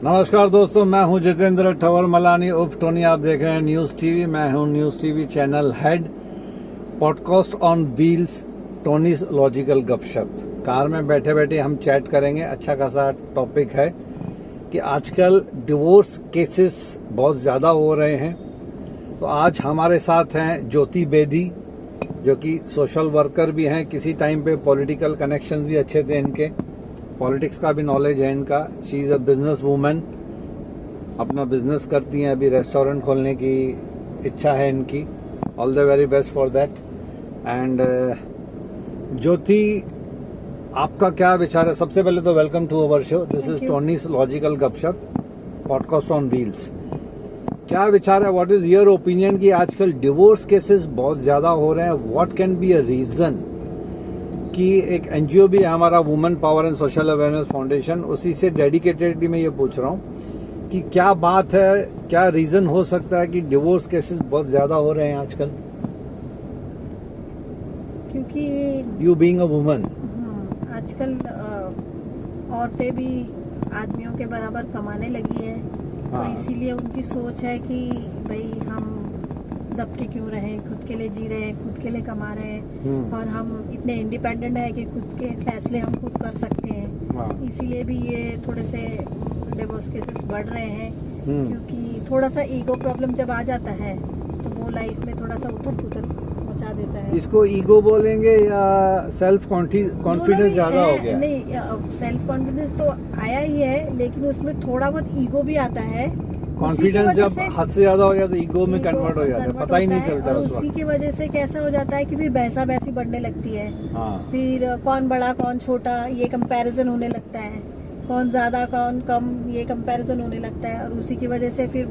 नमस्कार दोस्तों, मैं हूं जितेंद्र ठवर मलानी उर्फ टोनी। आप देख रहे हैं न्यूज़ टीवी। मैं हूं news TV channel head. Podcast on wheels, Tony's logical गपशप। कार में बैठे बैठे हम चैट करेंगे। अच्छा खासा टॉपिक है कि आजकल डिवोर्स केसेस बहुत ज़्यादा हो रहे हैं। तो आज हमारे साथ हैं ज्योति बेदी, जो कि सोशल वर्कर भी हैं। किसी टाइम पे पॉलिटिकल कनेक्शन भी अच्छे थे इनके, पॉलिटिक्स का भी नॉलेज है इनका। She is a business woman, अपना बिजनेस करती हैं। अभी रेस्टोरेंट खोलने की इच्छा है इनकी। All the very best for that. And Jyoti, आपका क्या विचार है? सबसे पहले तो welcome to our show. This is Tony's logical गपशप, पॉडकास्ट ऑन व्हील्स। क्या विचार है, व्हाट इज योर ओपिनियन कि आजकल डिवोर्स केसेस बहुत ज्यादा हो रहे हैं? What can be a reason? कि एक एनजीओ भी है हमारा, women power and social awareness foundation, उसी से डेडिकेटेडली मैं ये पूछ रहा हूँ कि क्या बात है, क्या रीजन हो सकता है कि डिवोर्स केसेस बहुत ज्यादा हो रहे हैं आजकल? क्योंकि यू बीइंग अ वुमन, आजकल औरतें भी आदमियों के बराबर कमाने लगी है। हाँ। तो इसीलिए उनकी सोच है कि भाई हम दब के क्यों रहें, खुद के लिए जी रहे हैं, खुद के लिए कमा रहे हैं और हम इतने इंडिपेंडेंट है कि खुद के फैसले हम खुद कर सकते हैं। हाँ। इसीलिए भी ये थोड़े से डिवोर्स केसेस बढ़ रहे हैं। हम्म। क्योंकि थोड़ा सा ईगो प्रॉब्लम जब आ जाता है तो वो लाइफ में थोड़ा सा उथल पुथल मचा देता है। इसको ईगो बोलेंगे या सेल्फ कॉन्फिडेंस ज्यादा हो गया? नहीं, सेल्फ कॉन्फिडेंस तो आया ही है, लेकिन उसमें थोड़ा बहुत ईगो भी आता है। कॉन्फिडेंस जब हद से ज्यादा हो जाता है ईगो में कन्वर्ट हो जाता है, पता ही नहीं चलता। और उसी की वजह से कैसा हो जाता है कि फिर बहसा बहसी बढ़ने लगती है। हाँ। फिर कौन बड़ा कौन छोटा ये कंपैरिजन होने लगता है, कौन ज्यादा कौन कम ये कंपैरिजन होने लगता है। और उसी की वजह से फिर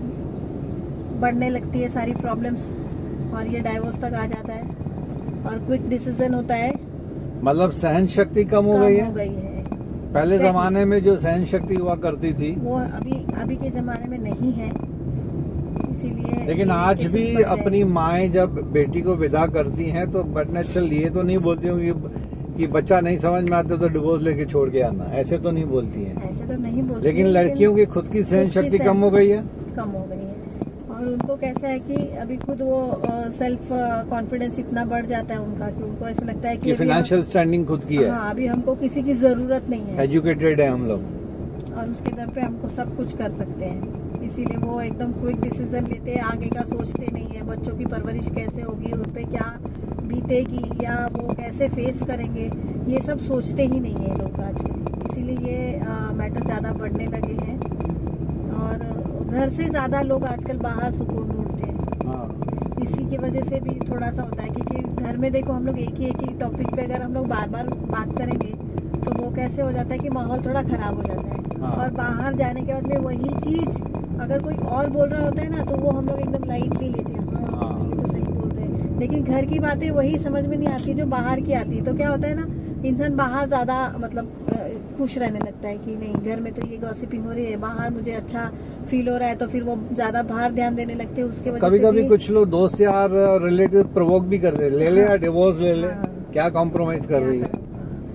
बढ़ने लगती है सारी प्रॉब्लम्स और ये डाइवोर्स तक आ जाता है और क्विक डिसीजन होता है। मतलब सहन शक्ति कम हो गई है। पहले जमाने में जो सहन शक्ति हुआ करती थी वो अभी के जमाने में नहीं है, इसीलिए। लेकिन आज भी अपनी माएं जब बेटी को विदा करती हैं तो बटने चल ये तो नहीं बोलती हूँ कि बच्चा नहीं समझ में आता तो डिवोर्स लेके छोड़ के आना, ऐसे तो नहीं बोलती हैं। ऐसे तो नहीं बोलती, लेकिन लड़कियों की खुद की सहन शक्ति कम हो गई है। और उनको कैसा है कि अभी खुद वो सेल्फ कॉन्फिडेंस इतना बढ़ जाता है उनका कि उनको ऐसा लगता है कि फाइनेंशियल स्टैंडिंग खुद की है। हाँ, अभी हमको किसी की जरूरत नहीं है, एजुकेटेड है हम लोग और उसके दम पे हमको सब कुछ कर सकते हैं। इसीलिए वो एकदम क्विक डिसीजन लेते हैं, आगे का सोचते नहीं है। बच्चों की परवरिश कैसे होगी, उन पे क्या बीतेगी या वो कैसे फेस करेंगे, ये सब सोचते ही नहीं है लोग आजकल। इसीलिए ये मैटर ज़्यादा बढ़ने लगे हैं और घर से ज़्यादा लोग आजकल बाहर सुकून ढूंढते हैं। हाँ। इसी की वजह से भी थोड़ा सा होता है क्योंकि घर में देखो हम लोग एक ही टॉपिक पे अगर हम लोग बार बार बात करेंगे तो वो कैसे हो जाता है कि माहौल थोड़ा ख़राब हो जाता है। हाँ। और बाहर जाने के बाद में वही चीज़ अगर कोई और बोल रहा होता है ना तो वो हम लोग एकदम लाइटली लेते हैं। हाँ, ये तो सही बोल रहे हैं। लेकिन घर की बातें वही समझ में नहीं आती जो बाहर की आती है। तो क्या होता है ना, इंसान बाहर ज़्यादा मतलब खुश रहने लगता है कि नहीं, घर में तो ये गॉसिपिंग हो रही है, बाहर मुझे अच्छा फील हो रहा है, तो फिर वो ज्यादा बाहर ध्यान देने लगते हैं। उसके वजह कभी से कभी कुछ लोग दोस्त यार रिलेटिव प्रवोक भी करते, ले ले यार डिवोर्स ले ले। हाँ। क्या कॉम्प्रोमाइज कर रही है?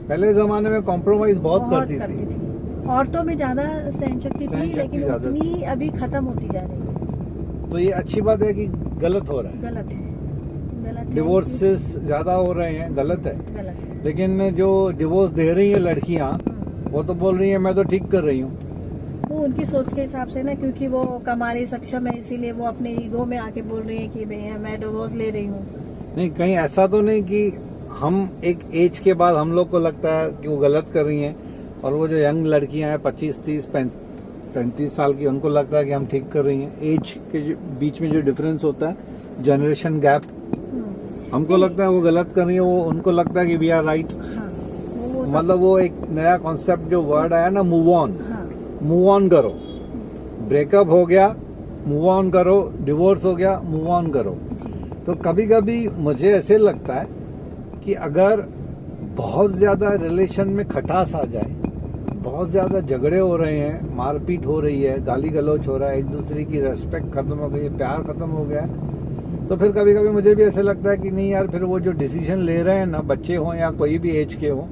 पहले जमाने में कॉम्प्रोमाइज बहुत करती थी। औरतों में ज्यादा सहन शक्ति थी, लेकिन उतनी अभी खत्म होती जा रही है। तो ये अच्छी बात है कि गलत हो रहा है? गलत है। डिवोर्सेस ज्यादा हो रहे हैं, गलत है। लेकिन जो डिवोर्स दे रही है लड़कियां, वो तो बोल रही है मैं तो ठीक कर रही हूँ। वो उनकी सोच के हिसाब से ना, क्योंकि वो कमाने सक्षम है, इसीलिए वो अपने ईगो में आके बोल रही है कि भैया मैं डिवोर्स ले रही हूँ। नहीं, कहीं ऐसा तो नहीं कि हम एक एज के बाद हम लोग को लगता है कि वो गलत कर रही हैं और वो जो यंग लड़कियां हैं 25, 30, 35 साल की, उनको लगता है कि हम ठीक कर रही हैं। एज के बीच में जो डिफरेंस होता है, जनरेशन गैप, हमको लगता है वो गलत कर रही है, वो उनको लगता है कि वी आर राइट। मतलब वो एक नया कॉन्सेप्ट जो वर्ड आया ना, मूव ऑन करो। ब्रेकअप हो गया, मूव ऑन करो। डिवोर्स हो गया, मूव ऑन करो। तो कभी कभी मुझे ऐसे लगता है कि अगर बहुत ज्यादा रिलेशन में खटास आ जाए, बहुत ज्यादा झगड़े हो रहे हैं, मारपीट हो रही है, गाली गलौच हो रहा है, एक दूसरे की रेस्पेक्ट खत्म हो गई है, प्यार खत्म हो गया, तो फिर कभी कभी मुझे भी ऐसे लगता है कि नहीं यार, फिर वो जो डिसीजन ले रहे हैं ना, बच्चे हों या कोई भी एज के हों,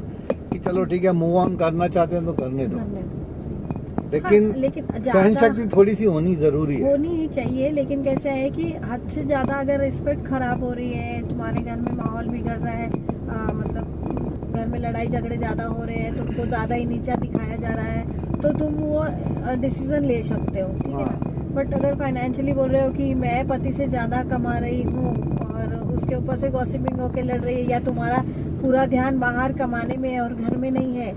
कि चलो ठीक है मूव ऑन करना चाहते हैं तो करने दो। लेकिन लेकिन सहन शक्ति थोड़ी सी होनी जरूरी है। होनी ही चाहिए, लेकिन कैसा है कि हद से ज्यादा अगर रिस्पेक्ट खराब हो रही है, तुम्हारे घर में माहौल बिगड़ रहा है, मतलब घर में लड़ाई झगड़े ज्यादा हो रहे हैं, तुमको ज्यादा ही नीचा दिखाया जा रहा है, तो तुम वो डिसीजन ले सकते हो, ठीक है ना। बट अगर फाइनेंशियली बोल रहे हो कि मैं पति से ज्यादा कमा रही हूँ और उसके ऊपर से गॉसिपिंग होके लड़ रही है, या तुम्हारा पूरा ध्यान बाहर कमाने में है और घर में नहीं है,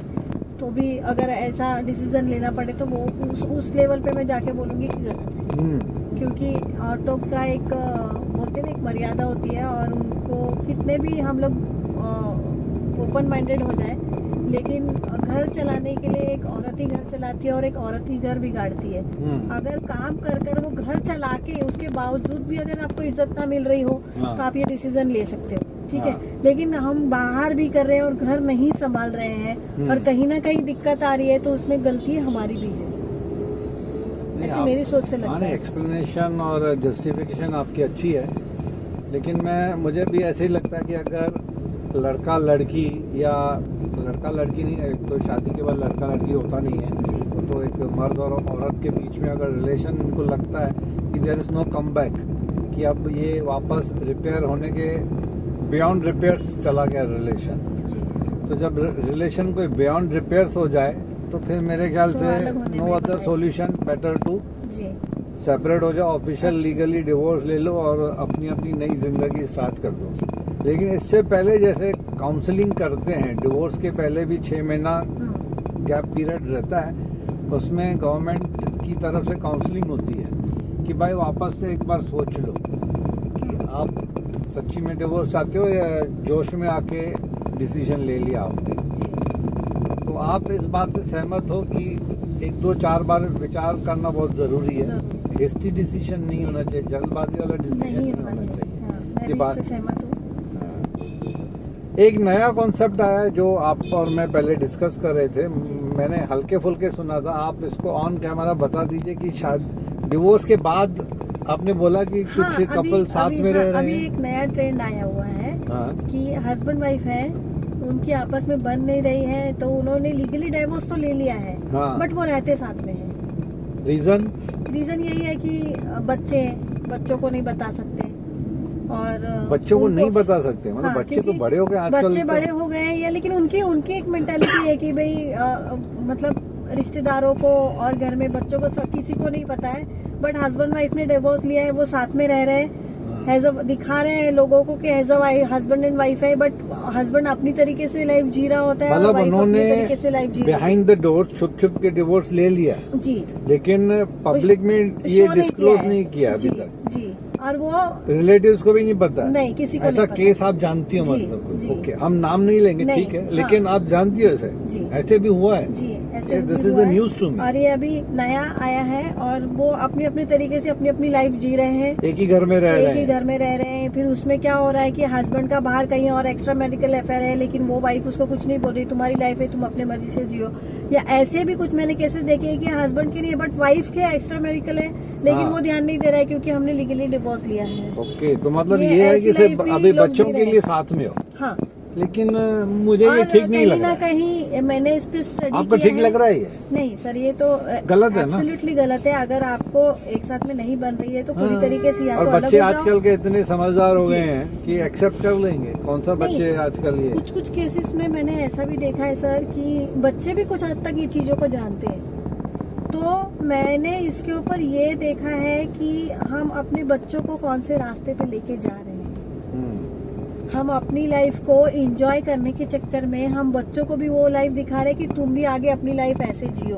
तो भी अगर ऐसा डिसीजन लेना पड़े तो वो उस लेवल पे मैं जाके बोलूँगी कि गलत है। क्योंकि औरतों का एक बोलते ना एक मर्यादा होती है, और उनको कितने भी हम लोग ओपन माइंडेड हो जाए, लेकिन घर चलाने के लिए एक औरत ही घर चलाती है और एक औरत ही घर बिगाड़ती है। अगर काम कर कर वो घर चला के उसके बावजूद भी अगर आपको इज्जत ना मिल रही हो, तो आप ये डिसीजन ले सकते हो, ठीक है। लेकिन हम बाहर भी कर रहे हैं और घर नहीं संभाल रहे हैं और कहीं ना कहीं दिक्कत आ रही है, तो उसमें गलती हमारी भी है, ऐसे मेरी सोच से लगता है। एक्सप्लेनेशन और जस्टिफिकेशन आपकी अच्छी है, लेकिन मुझे भी ऐसे ही लगता है कि अगर लड़का लड़की या लड़का लड़की नहीं, तो शादी के बाद लड़का लड़की होता नहीं है, तो एक मर्द और औरत के बीच में अगर रिलेशन उनको लगता है कि there is no comeback, कि अब ये वापस रिपेयर होने के बियॉन्ड रिपेयर्स चला गया रिलेशन, तो जब रिलेशन कोई बियॉन्ड रिपेयर्स हो जाए तो फिर मेरे ख्याल तो से no other solution better to separate हो जाओ, ऑफिशियल लीगली डिवोर्स ले लो और अपनी अपनी नई जिंदगी स्टार्ट कर दो। लेकिन इससे पहले जैसे काउंसलिंग करते हैं, डिवोर्स के पहले भी 6 महीना गैप पीरियड रहता है, उसमें गवर्नमेंट की तरफ से काउंसलिंग होती है कि भाई वापस से एक बार सोच लो कि आप सच्ची में डिवोर्स चाहते हो या जोश में आके डिसीजन ले लिया आपने। तो आप इस बात से सहमत हो कि 1, 2, 4 बार विचार करना बहुत ज़रूरी है, हेस्टी डिसीजन नहीं होना चाहिए, जल्दबाजी वाला डिसीजन नहीं होना चाहिए। ये बात सहमत हूँ। एक नया कॉन्सेप्ट आया है जो आप और मैं पहले डिस्कस कर रहे थे, मैंने हल्के फुल्के सुना था, आप इसको ऑन कैमरा बता दीजिए कि शायद डिवोर्स के बाद आपने बोला कि कुछ कपल साथ में रह रहे हैं। अभी एक नया ट्रेंड आया हुआ है कि हस्बैंड वाइफ है, उनकी आपस में बन नहीं रही है, तो उन्होंने लीगली डाइवोर्स तो ले लिया है, बट वो रहते साथ में है। रीजन यही है कि बच्चों को नहीं बता सकते, और बच्चों को नहीं बता सकते, मतलब बच्चे तो बड़े हो गए आजकल, बच्चे बड़े हो गए हैं, या लेकिन उनकी एक मेंटालिटी है कि भाई मतलब रिश्तेदारों को और घर में बच्चों को किसी को नहीं पता है, बट हस्बैंड वाइफ ने डिवोर्स लिया है, वो साथ में रह रहे हैं, दिखा रहे हैं लोगों को कि as a husband and wife है, बट हस्बैंड अपनी तरीके से लाइफ जी रहा होता है, मतलब उन्होंने तरीके से लाइफ जी बिहाइंड द डोर छुप छुप के डिवोर्स ले लिया जी, लेकिन पब्लिक में ये डिस्क्लोज नहीं किया अभी तक जी, और वो रिलेटिव्स को भी नहीं पता, नहीं किसी को ऐसा नहीं पता। केस आप जानती हो, मतलब ओके हम नाम नहीं लेंगे, ठीक है, लेकिन आप जानती हो ऐसे भी हुआ है जी, ऐसे this is a news to me, और ये अभी नया आया है, और वो अपनी अपनी तरीके से अपनी अपनी लाइफ जी रहे हैं, एक ही घर में रह रहे हैं। फिर उसमें क्या हो रहा है कि हस्बैंड का बाहर कहीं और एक्स्ट्रा मेडिकल अफेयर है, लेकिन वो वाइफ उसको कुछ नहीं बोल रही, तुम्हारी लाइफ है, तुम अपने मर्जी से जियो। या ऐसे भी कुछ मैंने केसेस देखे हैं कि हस्बैंड के लिए बट वाइफ के एक्स्ट्रा मेडिकल है, लेकिन वो ध्यान नहीं दे रहा है क्योंकि हमने लीगली डिवोर्स लिया है। ओके, तो मतलब ये है कि सिर्फ अभी बच्चों के लिए साथ में हो, हाँ, लेकिन मुझे ये ठीक नहीं लग रहा है। कहीं मैंने इस पे स्टडी आपको ठीक लग रहा है ये? नहीं सर, ये तो गलत है ना, एब्सोल्युटली गलत है। अगर आपको एक साथ में नहीं बन रही है तो पूरी तरीके से या और तो अलग बच्चे हो जाओ। आजकल के इतने समझदार हो गए हैं कि एक्सेप्ट कर लेंगे, कौन सा बच्चे आजकल ये कुछ केसेस में मैंने ऐसा भी देखा है सर कि बच्चे भी कुछ हद तक ये चीजों को जानते हैं, तो मैंने इसके ऊपर ये देखा है कि हम अपने बच्चों को कौन से रास्ते पे लेके जा रहे हैं। हम अपनी लाइफ को एंजॉय करने के चक्कर में हम बच्चों को भी वो लाइफ दिखा रहे हैं कि तुम भी आगे अपनी लाइफ ऐसे जियो।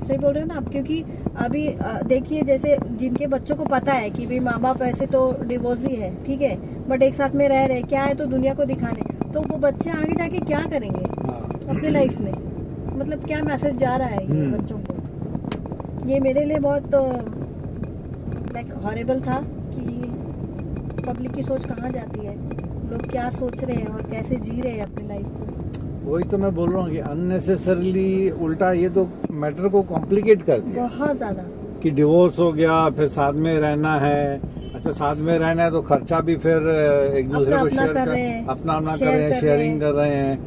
सही बोल रहे हो ना आप, क्योंकि अभी देखिए जैसे जिनके बच्चों को पता है कि भाई माँ बाप ऐसे तो डिवोर्स ही है, ठीक है, बट एक साथ में रह रहे क्या है तो दुनिया को दिखाने, तो वो बच्चे आगे जाके क्या करेंगे अपनी लाइफ में, मतलब क्या मैसेज जा रहा है ये बच्चों को। ये मेरे लिए बहुत लाइक हॉरिबल था कि पब्लिक की सोच कहाँ जाती है, लोग क्या सोच रहे हैं और कैसे जी रहे हैं अपनी लाइफ को। वही तो मैं बोल रहा हूँ कि अननेसेसरली उल्टा ये तो मैटर को कॉम्प्लिकेट कर दिया बहुत ज्यादा, कि डिवोर्स हो गया फिर साथ में रहना है, अच्छा साथ में रहना है तो खर्चा भी फिर एक दूसरे को शेयर कर, अपना कर रहे हैं, शेयरिंग कर रहे हैं,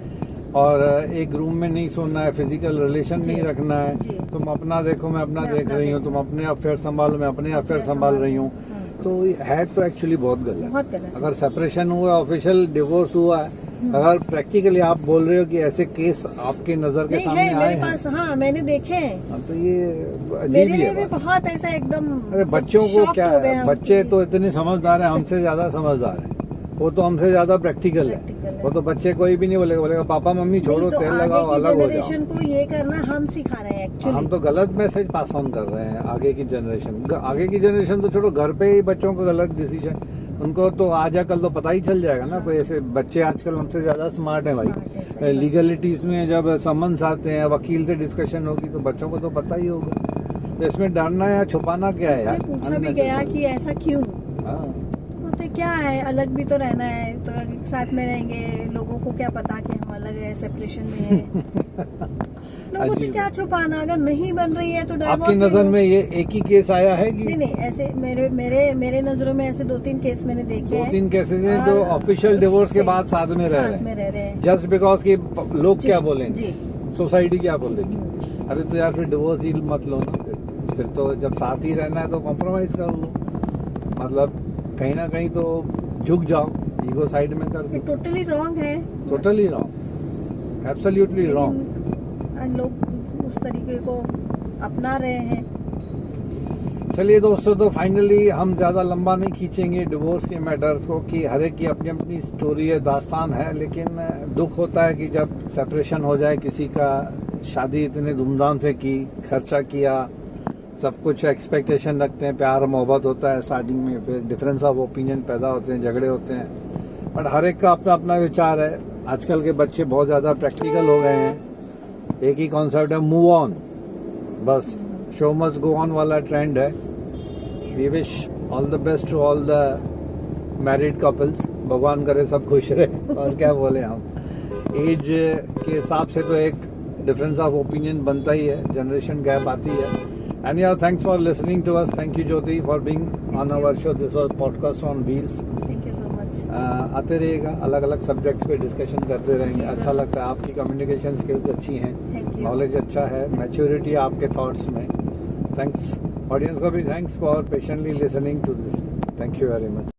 और एक रूम में नहीं सोना है, फिजिकल रिलेशन जी, नहीं रखना है, जी। तुम अपना देखो मैं अपना मैं देख अपना रही हूँ, देख तुम अपने अफेयर संभालो मैं अपने अफेयर संभाल रही हूँ। हाँ, तो है तो एक्चुअली बहुत गलत। बहुत गलत है। अगर सेपरेशन हुआ, ऑफिशियल डिवोर्स हुआ है, अगर प्रैक्टिकली आप बोल रहे हो कि ऐसे केस आपके नजर के नहीं सामने है आए मेरे पास, हाँ मैंने देखे हैं। हाँ, तो ये अजीब मेरे ही लिए है भी बात। बहुत ऐसा एकदम अरे बच्चों को shocked क्या हो गए है, हम बच्चे कि तो इतने समझदार हैं, हमसे ज्यादा समझदार हैं। वो तो हमसे ज्यादा प्रैक्टिकल है। Practical है। वो तो बच्चे कोई भी नहीं बोलेगा, बोलेगा पापा मम्मी छोड़ो, नहीं तो तेल आगे लगाओ, की अलग हो जाओ। जनरेशन को ये करना हम सिखा रहे हैं एक्चुअली। हम तो गलत मैसेज पास ऑन कर रहे हैं आगे की जनरेशन। आगे की जनरेशन तो छोड़ो, घर पे ही बच्चों का गलत डिसीजन, उनको तो आज या कल तो पता ही चल जाएगा ना। कोई ऐसे बच्चे आजकल हमसे ज्यादा स्मार्ट है Smart है, भाई। सही बात। लीगलिटीज में जब समन्स आते हैं, वकील से डिस्कशन होगी, तो बच्चों को तो पता ही होगा। तो इसमें डरना या छुपाना क्या है यार? इसमें पूछा भी गया कि ऐसा क्यों, हाँ। तो क्या है, अलग भी तो रहना है, तो एक साथ में रहेंगे, लोगों को क्या पता कि हम अलग है, सेपरेशन में है। लोगों से अजीब क्या है। छुपाना, अगर नहीं बन रही है तो आपकी divorce ले नजर लो। में ये एक ही केस आया है कि नहीं नहीं, ऐसे मेरे मेरे मेरे नजरों में ऐसे 2-3 केस मैंने देखे दो हैं। तीन केसेस हैं जो और ऑफिशियल डिवोर्स के से- बाद साथ में रह साथ में रहे रह रहे हैं, हैं। जस्ट बिकॉज कि लोग जी, क्या बोलेंगे, जी। सोसाइटी क्या बोलेगी। अरे तो यार फिर डिवोर्स ही मत लो ना। फिर तो जब साथ ही रहना है तो कॉम्प्रोमाइज कर लो। मतलब कहीं ना कहीं तो झुक जाओ, ईगो साइड में कर ये दो। टोटली रॉन्ग है। Totally wrong, absolutely wrong. लेकिन लोग उस तरीके को अपना रहे हैं। चलिए दोस्तों, तो फाइनली हम ज़्यादा लंबा नहीं खींचेंगे डिवोर्स के मैटर्स को, कि हर एक की अपनी अपनी स्टोरी है, दास्तान है। लेकिन दुख होता है कि जब सेपरेशन हो जाए किसी का, शादी इतने धूमधाम से की, खर्चा किया, सब कुछ एक्सपेक्टेशन रखते हैं, प्यार मोहब्बत होता है स्टार्टिंग में, फिर डिफरेंस ऑफ ओपिनियन पैदा होते हैं, झगड़े होते हैं। बट हर एक का अपना अपना विचार है। आजकल के बच्चे बहुत ज़्यादा प्रैक्टिकल हो गए हैं। एक ही कॉन्सेप्ट है, मूव ऑन, बस शो मस्ट गो ऑन वाला ट्रेंड है। We wish all the best to all the married couples. भगवान करे सब खुश रहे। और क्या बोले हम, एज के हिसाब से तो एक डिफरेंस ऑफ ओपिनियन बनता ही है, जनरेशन गैप आती है। एंड यार, thanks for listening to us. Thank you Jyoti for being on our show. This was podcast on wheels. Thank you so much. आते रहिएगा, अलग अलग सब्जेक्ट्स पे डिस्कशन करते रहेंगे। जी, अच्छा लगता है, आपकी कम्युनिकेशन स्किल्स अच्छी हैं, थैंक यू। नॉलेज अच्छा है, मैच्योरिटी आपके थॉट्स में। थैंक्स ऑडियंस को भी, thanks for patiently listening to this. Thank you very much.